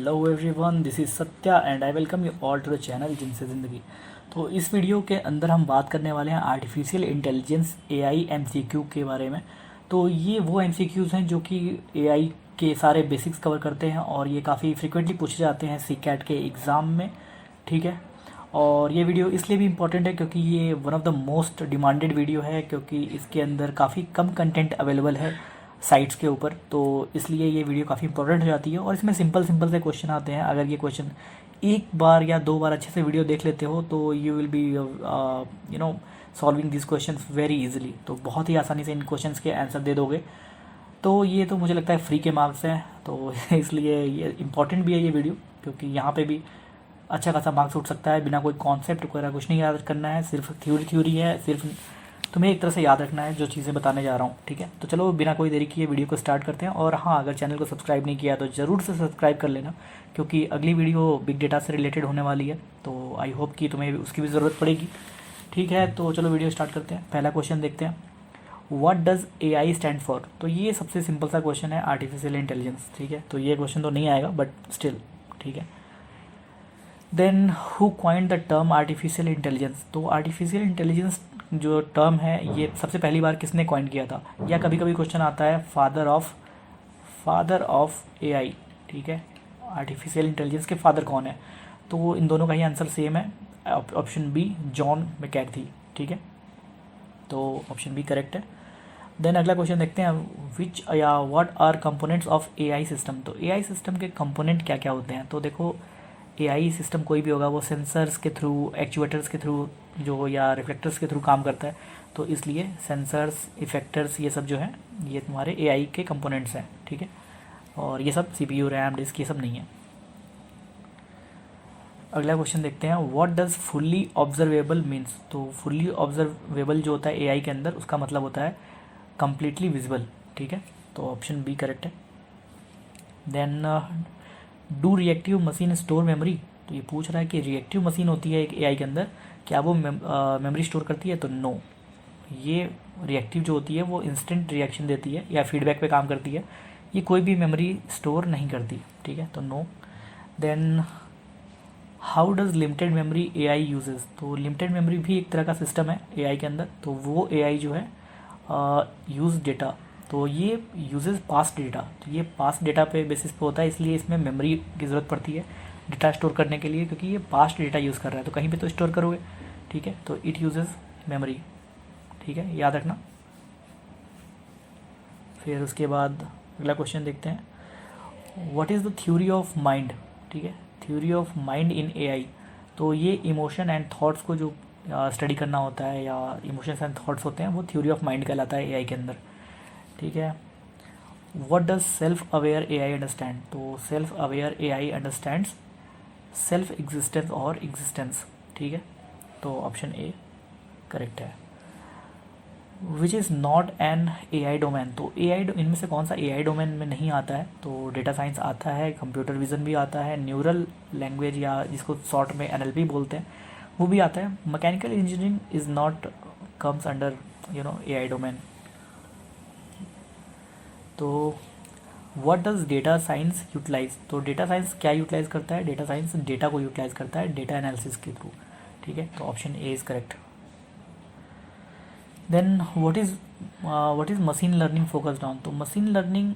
Hello everyone, this is Satya and I welcome you all to the channel जिनसे ज़िंदगी। तो इस वीडियो के अंदर हम बात करने वाले हैं आर्टिफिशियल इंटेलिजेंस एआई एमसीक्यू के बारे में। तो ये वो एमसीक्यूज़ हैं जो कि एआई के सारे बेसिक्स कवर करते हैं और ये काफ़ी फ्रिक्वेंटली पूछे जाते हैं सीकैट के एग्ज़ाम में। ठीक है, और ये वीडियो इसलिए भी इम्पोर्टेंट है क्योंकि ये one of the most demanded video है, क्योंकि इसके अंदर काफ़ी कम कंटेंट अवेलेबल है साइट्स के ऊपर। तो इसलिए ये वीडियो काफ़ी इंपॉर्टेंट हो जाती है और इसमें सिंपल सिंपल से क्वेश्चन आते हैं। अगर ये क्वेश्चन एक बार या दो बार अच्छे से वीडियो देख लेते हो तो you will be solving this question very easily. तो बहुत ही आसानी से इन क्वेश्चंस के आंसर दे दोगे। तो ये तो मुझे लगता है फ्री के मार्क्स हैं, तो इसलिए ये इम्पॉर्टेंट भी है ये वीडियो, क्योंकि यहाँ पे भी अच्छा खासा मार्क्स उठ सकता है। बिना कोई कॉन्सेप्ट वगैरह कुछ नहीं याद करना है, सिर्फ थ्योरी है, सिर्फ तुम्हें एक तरह से याद रखना है जो चीज़ें बताने जा रहा हूँ। ठीक है, तो चलो बिना कोई देरी किए वीडियो को स्टार्ट करते हैं। और हाँ, अगर चैनल को सब्सक्राइब नहीं किया तो ज़रूर से सब्सक्राइब कर लेना, क्योंकि अगली वीडियो बिग डेटा से रिलेटेड होने वाली है, तो आई होप कि तुम्हें उसकी भी ज़रूरत पड़ेगी। ठीक है, तो चलो वीडियो स्टार्ट करते हैं। पहला क्वेश्चन देखते हैं, what does AI stand for. तो ये सबसे सिंपल सा क्वेश्चन है, आर्टिफिशियल इंटेलिजेंस। ठीक है, तो ये क्वेश्चन तो नहीं आएगा बट स्टिल ठीक है। Then who coined the term artificial intelligence. तो आर्टिफिशियल इंटेलिजेंस जो टर्म है ये सबसे पहली बार किसने क्वाइन किया था, या कभी कभी क्वेश्चन आता है फादर ऑफ एआई। ठीक है, आर्टिफिशियल इंटेलिजेंस के फादर कौन है, तो इन दोनों का ही आंसर सेम है, ऑप्शन बी जॉन मैककार्थी। ठीक है, तो ऑप्शन बी करेक्ट है। देन अगला क्वेश्चन देखते हैं, विच या what are components of AI system. तो एआई सिस्टम के कंपोनेंट क्या क्या होते हैं। तो देखो, एआई सिस्टम कोई भी होगा वो सेंसर्स के थ्रू, एक्चुएटर्स के थ्रू जो या रिफ्लेक्टर्स के थ्रू काम करता है। तो इसलिए सेंसर्स, इफेक्टर्स, ये सब जो है ये तुम्हारे एआई के कंपोनेंट्स हैं। ठीक है, और ये सब सीपीयू, रैम, डिस्क, ये सब नहीं है। अगला क्वेश्चन देखते हैं, what does fully observable means. तो फुल्ली ऑब्जर्वेबल जो होता है एआई के अंदर, उसका मतलब होता है कम्प्लीटली विजिबल। ठीक है, तो ऑप्शन बी करेक्ट है। Then do reactive machine store memory. तो ये पूछ रहा है कि रिएक्टिव मशीन होती है एक एआई के अंदर, क्या वो मेमोरी स्टोर करती है। तो नो, ये रिएक्टिव जो होती है वो इंस्टेंट रिएक्शन देती है या फीडबैक पे काम करती है, ये कोई भी मेमोरी स्टोर नहीं करती। ठीक है, तो no. Then how does limited memory AI uses. तो लिमिटेड मेमोरी भी एक तरह का सिस्टम है एआई के अंदर, तो वो एआई जो है यूज़ डेटा। तो ये यूजेस पास्ट डेटा, तो ये पास्ट डेटा पे बेसिस पे होता है, इसलिए इसमें मेमोरी की ज़रूरत पड़ती है डेटा स्टोर करने के लिए, क्योंकि ये पास्ट डेटा यूज़ कर रहा है तो कहीं पे तो स्टोर करोगे। ठीक है, तो इट यूजेस मेमोरी। ठीक है, याद रखना। फिर उसके बाद अगला क्वेश्चन देखते हैं, what is the theory of mind. ठीक है, theory of mind in AI. तो ये इमोशन एंड थॉट्स को जो स्टडी करना होता है, या इमोशंस एंड थॉट्स होते हैं, वो थ्योरी ऑफ माइंड कहलाता है एआई के अंदर। ठीक है, what does self aware AI understand. तो self aware AI understands self existence और एग्जिस्टेंस। ठीक है, तो ऑप्शन ए करेक्ट है। Which is not an AI domain. तो एआई इनमें से कौन सा एआई डोमेन में नहीं आता है। तो डेटा साइंस आता है, कंप्यूटर विजन भी आता है, न्यूरल लैंग्वेज या जिसको शॉर्ट में एनएलपी बोलते हैं वो भी आता है। Mechanical engineering is not comes under AI domain. तो what does data science utilise. तो डेटा साइंस क्या यूटिलाइज करता है, डेटा साइंस डेटा को यूटिलाइज करता है डेटा एनालिसिस के थ्रू। ठीक है, तो option A is correct. Then what is machine learning focused on. तो मशीन लर्निंग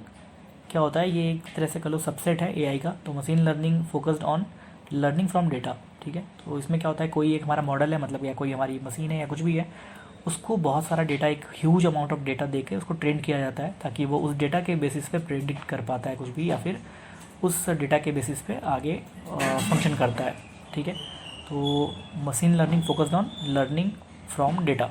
क्या होता है, ये एक तरह से कह लो सबसेट है एआई का। तो machine learning focused on learning from data. ठीक है, तो इसमें क्या होता है, कोई एक हमारा मॉडल है, मतलब या कोई हमारी मशीन है या कुछ भी है, उसको बहुत सारा डेटा, एक ह्यूज अमाउंट ऑफ डेटा देके उसको ट्रेन किया जाता है, ताकि वो उस डेटा के बेसिस पे प्रेडिक्ट कर पाता है कुछ भी, या फिर उस डेटा के बेसिस पे आगे फंक्शन करता है। ठीक है, तो machine learning focused on learning from data.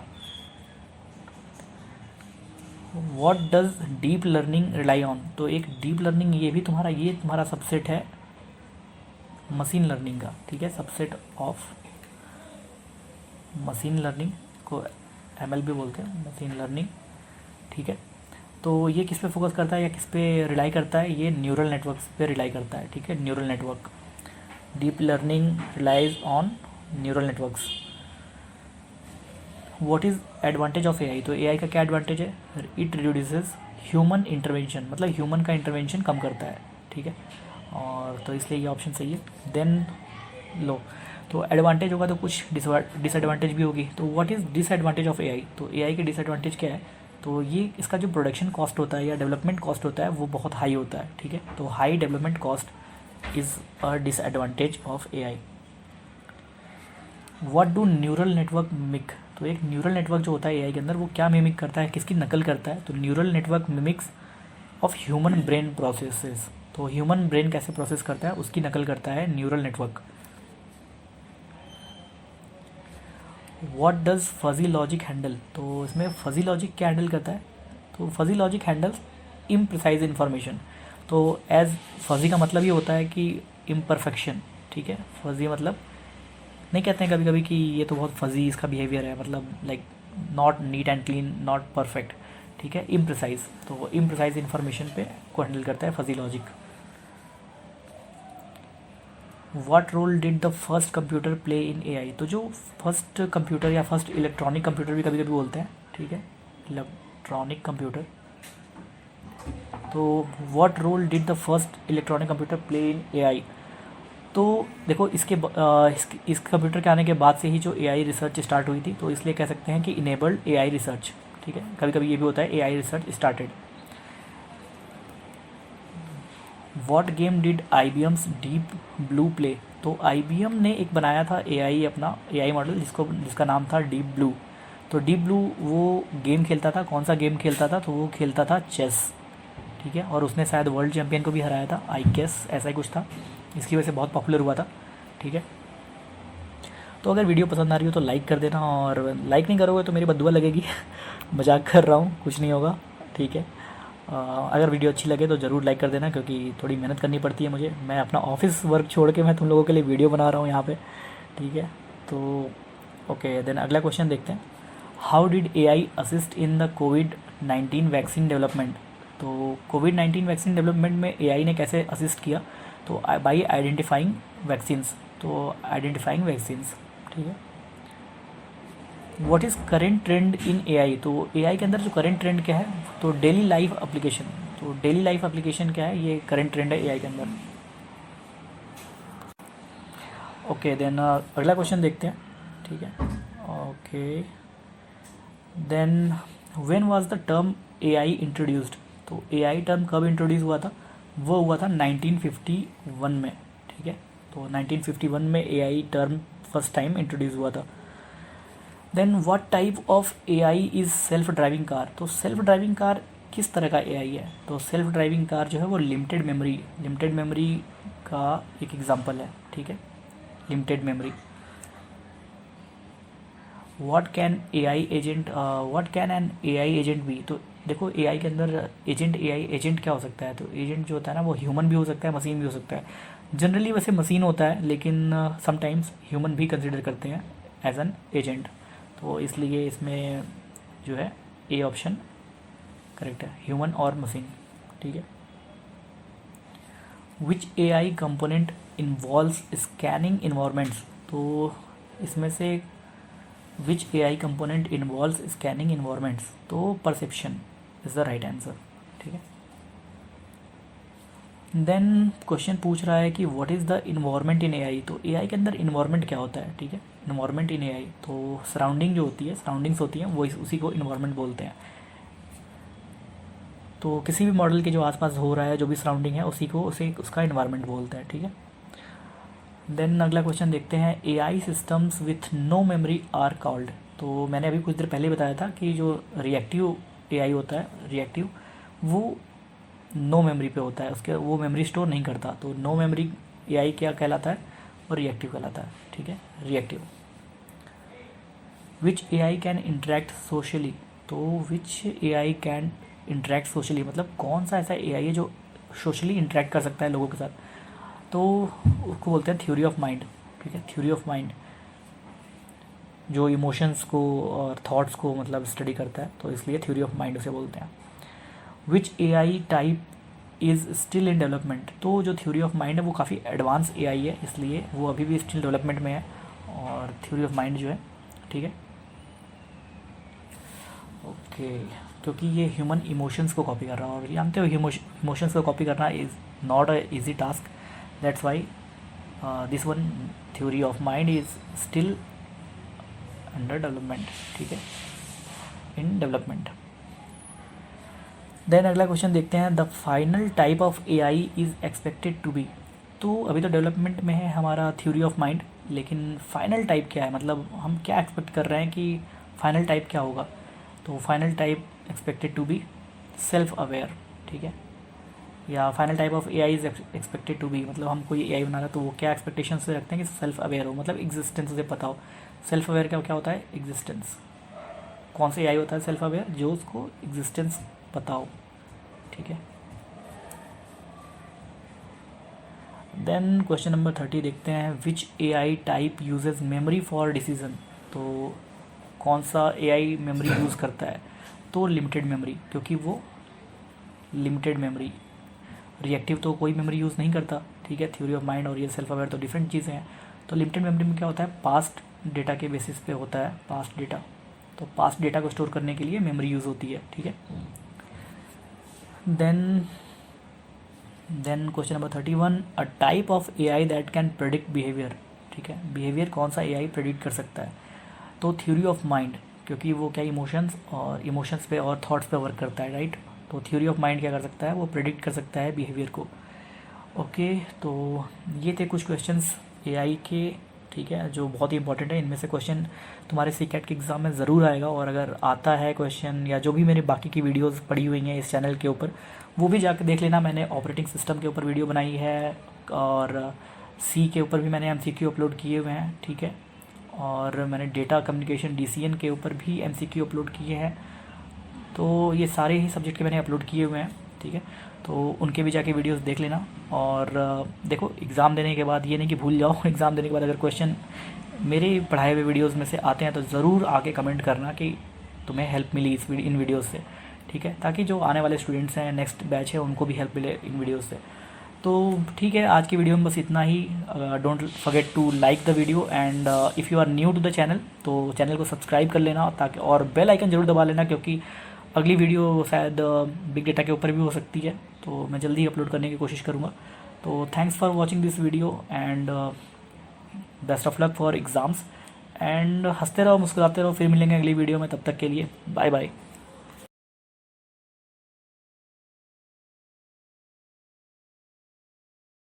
What does deep learning rely on. तो एक डीप लर्निंग ये तुम्हारा सबसेट है मशीन लर्निंग का। ठीक है, सबसेट ऑफ मशीन लर्निंग को एमएल भी बोलते हैं, मशीन लर्निंग। ठीक है, तो ये किस पे फोकस करता है या किस पे रिलाई करता है, ये न्यूरल नेटवर्क्स पे रिलाई करता है। ठीक है, neural network, deep learning relies on neural networks. What is advantage of AI. तो एआई का क्या एडवांटेज है, इट रिड्यूसेस ह्यूमन इंटरवेंशन, मतलब ह्यूमन का इंटरवेंशन कम करता है। ठीक है, और तो इसलिए ये ऑप्शन सही है। देन लो, तो एडवांटेज होगा तो कुछ डिसएडवांटेज भी होगी। तो what is disadvantage of AI? तो एआई की डिसएडवांटेज क्या है? तो ये इसका जो प्रोडक्शन कॉस्ट होता है या डेवलपमेंट कॉस्ट होता है वो बहुत हाई होता है, ठीक है। तो high development cost is a disadvantage of AI. What do neural network mimic? तो एक न्यूरल नेटवर्क जो होता है एआई के अंदर वो क्या मिमिक करता है, किसकी नकल करता है? तो neural network mimics of human brain processes. तो ह्यूमन ब्रेन कैसे प्रोसेस करता है उसकी नकल करता है neural network. What does fuzzy logic handle? तो इसमें फजी लॉजिक क्या हैंडल करता है? तो फजी लॉजिक हैंडल्स इम्प्रिसाइज इन्फॉर्मेशन। तो एज फजी का मतलब ये होता है कि इम्परफेक्शन, ठीक है। फजी मतलब नहीं कहते हैं कभी कभी कि ये तो बहुत फजी इसका बिहेवियर है, मतलब like not neat and clean, not perfect, ठीक है। इम्प्रिसाइज, तो वो इम्प्रिसाइज इन्फॉर्मेशन पे को हैंडल करता है fuzzy logic. What role did the first computer play in AI? तो जो फर्स्ट कंप्यूटर या फर्स्ट इलेक्ट्रॉनिक कंप्यूटर भी कभी कभी बोलते हैं, ठीक है, इलेक्ट्रॉनिक कंप्यूटर। तो what role did the first electronic computer play in AI? तो देखो इस कंप्यूटर के आने के बाद से ही जो एआई रिसर्च स्टार्ट हुई थी, तो इसलिए कह सकते हैं कि इनेबल्ड एआई रिसर्च, ठीक है। कभी कभी ये भी होता है AI research started. What game did IBM's deep blue play? तो IBM ने एक बनाया था एआई, अपना एआई मॉडल जिसका नाम था डीप ब्लू। तो डीप ब्लू वो गेम खेलता था, कौन सा गेम खेलता था? तो वो खेलता था चेस, ठीक है। और उसने शायद वर्ल्ड चैम्पियन को भी हराया था, आई गेस ऐसा ही कुछ था, इसकी वजह से बहुत पॉपुलर हुआ था, ठीक है। तो अगर वीडियो पसंद आ रही हो तो लाइक कर देना, और लाइक नहीं करोगे तो मेरी बद्दुआ लगेगी मजाक कर रहा हूँ, कुछ नहीं होगा, ठीक है। अगर वीडियो अच्छी लगे तो ज़रूर लाइक कर देना, क्योंकि थोड़ी मेहनत करनी पड़ती है मुझे, मैं अपना ऑफिस वर्क छोड़ के मैं तुम लोगों के लिए वीडियो बना रहा हूँ यहाँ पे, ठीक है। तो ओके, देन अगला क्वेश्चन देखते हैं। How did AI assist in the covid vaccine development? तो कोविड-19 वैक्सीन डेवलपमेंट में एआई ने कैसे असिस्ट किया? तो बाई आइडेंटिफाइंग वैक्सीन्स, तो आइडेंटिफाइंग वैक्सीन्स, ठीक है। What is current trend in AI? तो एआई के अंदर जो करेंट ट्रेंड क्या है? तो डेली लाइफ एप्लीकेशन। तो डेली लाइफ एप्लीकेशन क्या है? ये करेंट ट्रेंड है एआई के अंदर। ओके, देन अगला क्वेश्चन देखते हैं, ठीक है। Okay, then when was the term AI introduced? तो एआई टर्म कब इंट्रोड्यूस हुआ था? वो हुआ था 1951 में, ठीक है। तो 1951 में AI term first time introduce हुआ था। Then what type of AI is self driving car? तो सेल्फ ड्राइविंग कार किस तरह का एआई है? तो सेल्फ ड्राइविंग कार जो है वो लिमिटेड मेमोरी का एक एग्जांपल है, ठीक है, limited memory. What can an AI agent be? तो देखो एआई के अंदर एआई एजेंट क्या हो सकता है? तो एजेंट जो होता है ना वो ह्यूमन भी हो सकता है, मशीन भी हो सकता है। जनरली वैसे मशीन होता है, लेकिन समटाइम्स ह्यूमन भी कंसिडर करते हैं एज एन एजेंट। तो इसलिए इसमें जो है ए ऑप्शन करेक्ट है, ह्यूमन और मशीन, ठीक है। Which AI component involves scanning environments? तो इसमें से which AI component involves scanning environments? तो perception is the right answer, ठीक है। देन क्वेश्चन पूछ रहा है कि what is the environment in AI? तो एआई के अंदर इन्वायरमेंट क्या होता है, ठीक है। इन्वायरमेंट इन एआई, तो सराउंडिंग जो होती है, सराउंडिंग्स होती हैं, वो उसी को इन्वायरमेंट बोलते हैं। तो किसी भी मॉडल के जो आसपास हो रहा है, जो भी सराउंडिंग है, उसे उसका इन्वायरमेंट बोलते हैं, ठीक है। देन अगला क्वेश्चन देखते हैं। AI systems with no memory are called? तो मैंने अभी कुछ देर पहले बताया था कि जो रिएक्टिव एआई होता है, रिएक्टिव, वो नो मेमोरी पे होता है, उसके वो मेमोरी स्टोर नहीं करता। तो नो मेमोरी एआई क्या कहलाता है? और रिएक्टिव कहलाता है, ठीक है, reactive. Which AI can interact socially? तो विच एआई कैन इंटरेक्ट सोशली मतलब कौन सा ऐसा एआई है जो सोशली इंटरेक्ट कर सकता है लोगों के साथ? तो उसको बोलते हैं थ्योरी ऑफ माइंड, ठीक है, थ्योरी ऑफ माइंड, जो इमोशंस को और थॉट्स को मतलब स्टडी करता है, तो इसलिए थ्योरी ऑफ माइंड उसे बोलते हैं। Which AI type is still in development? तो जो थ्योरी ऑफ माइंड है वो काफ़ी एडवांस एआई है, इसलिए वो अभी भी स्टिल डेवलपमेंट में है, और थ्योरी ऑफ माइंड जो है, ठीक है, ओके, क्योंकि ये ह्यूमन इमोशंस को कॉपी कर रहा है, और जानते हो इमोशंस को कॉपी करना is not a easy task, that's why this one theory of mind is still under development, ठीक है, इन डेवलपमेंट। देन अगला क्वेश्चन देखते हैं, the final type of AI is expected to be. तो अभी तो डेवलपमेंट में है हमारा थ्योरी ऑफ माइंड, लेकिन फाइनल टाइप क्या है, मतलब हम क्या एक्सपेक्ट कर रहे हैं कि फाइनल टाइप क्या होगा। तो final type expected to be self aware, ठीक है, या final type of AI is expected to be, मतलब हम कोई एआई बना रहे हैं तो वो क्या एक्सपेक्टेशन से रखते हैं कि सेल्फ अवेयर हो, मतलब एग्जिस्टेंस से पता हो। सेल्फ अवेयर क्या क्या होता है, एग्जिस्टेंस। कौन सा एआई होता है सेल्फ अवेयर, जो उसको एग्जिस्टेंस पता हो, ठीक है। देन क्वेश्चन नंबर 30 देखते हैं, which AI type uses memory for decision. तो कौन सा एआई मेमोरी यूज़ करता है, तो लिमिटेड मेमोरी, क्योंकि वो लिमिटेड मेमोरी, रिएक्टिव तो कोई मेमोरी यूज़ नहीं करता, ठीक है। थ्योरी ऑफ माइंड और ये सेल्फ अवेयर तो डिफरेंट चीज़ें हैं। तो लिमिटेड मेमोरी में क्या होता है, पास्ट डेटा के बेसिस पे होता है, पास्ट डेटा। तो पास्ट डेटा को स्टोर करने के लिए मेमोरी यूज़ होती है, ठीक है। Then question number 31, a type of AI that can predict behaviour, ठीक है। बिहेवियर कौन सा एआई प्रेडिक्ट कर सकता है, तो थ्योरी ऑफ माइंड, क्योंकि वो क्या इमोशंस पे और थॉट्स पे वर्क करता है, राइट। तो थ्योरी ऑफ माइंड क्या कर सकता है, वो प्रेडिक्ट कर सकता है बिहेवियर को। ओके, तो ये थे कुछ क्वेश्चंस एआई के, ठीक है, जो बहुत ही इंपॉर्टेंट है। इनमें से क्वेश्चन तुम्हारे सीकेट के एग्ज़ाम में ज़रूर आएगा, और अगर आता है क्वेश्चन या जो भी मेरे बाकी की वीडियोस पड़ी हुई हैं इस चैनल के ऊपर, वो भी जाकर देख लेना। मैंने ऑपरेटिंग सिस्टम के ऊपर वीडियो बनाई है, और सी के ऊपर भी मैंने एमसीक्यू अपलोड किए हुए हैं, ठीक है। और मैंने डेटा कम्युनिकेशन डीसीएन के ऊपर भी एमसीक्यू अपलोड किए हैं। तो ये सारे ही सब्जेक्ट के मैंने अपलोड किए हुए हैं, ठीक है। तो उनके भी जाके वीडियोस देख लेना। और देखो, एग्ज़ाम देने के बाद ये नहीं कि भूल जाओ, एग्ज़ाम देने के बाद अगर क्वेश्चन मेरे पढ़ाए हुए वीडियोस में से आते हैं तो ज़रूर आके कमेंट करना कि तुम्हें हेल्प मिली इन वीडियोस से, ठीक है, ताकि जो आने वाले स्टूडेंट्स हैं, नेक्स्ट बैच है, उनको भी हेल्प मिले इन वीडियोस से। तो ठीक है, आज की वीडियो में बस इतना ही। Don't forget to like the video, and if you are new to the channel तो चैनल को सब्सक्राइब कर लेना, ताकि और बेल आइकन ज़रूर दबा लेना, क्योंकि अगली वीडियो शायद बिग डेटा के ऊपर भी हो सकती है, तो मैं जल्दी अपलोड करने की कोशिश करूँगा। तो thanks for watching this video, and best of luck for exams, and हंसते रहो, मुस्कुराते रहो। फिर मिलेंगे अगली वीडियो में, तब तक के लिए बाय बाय।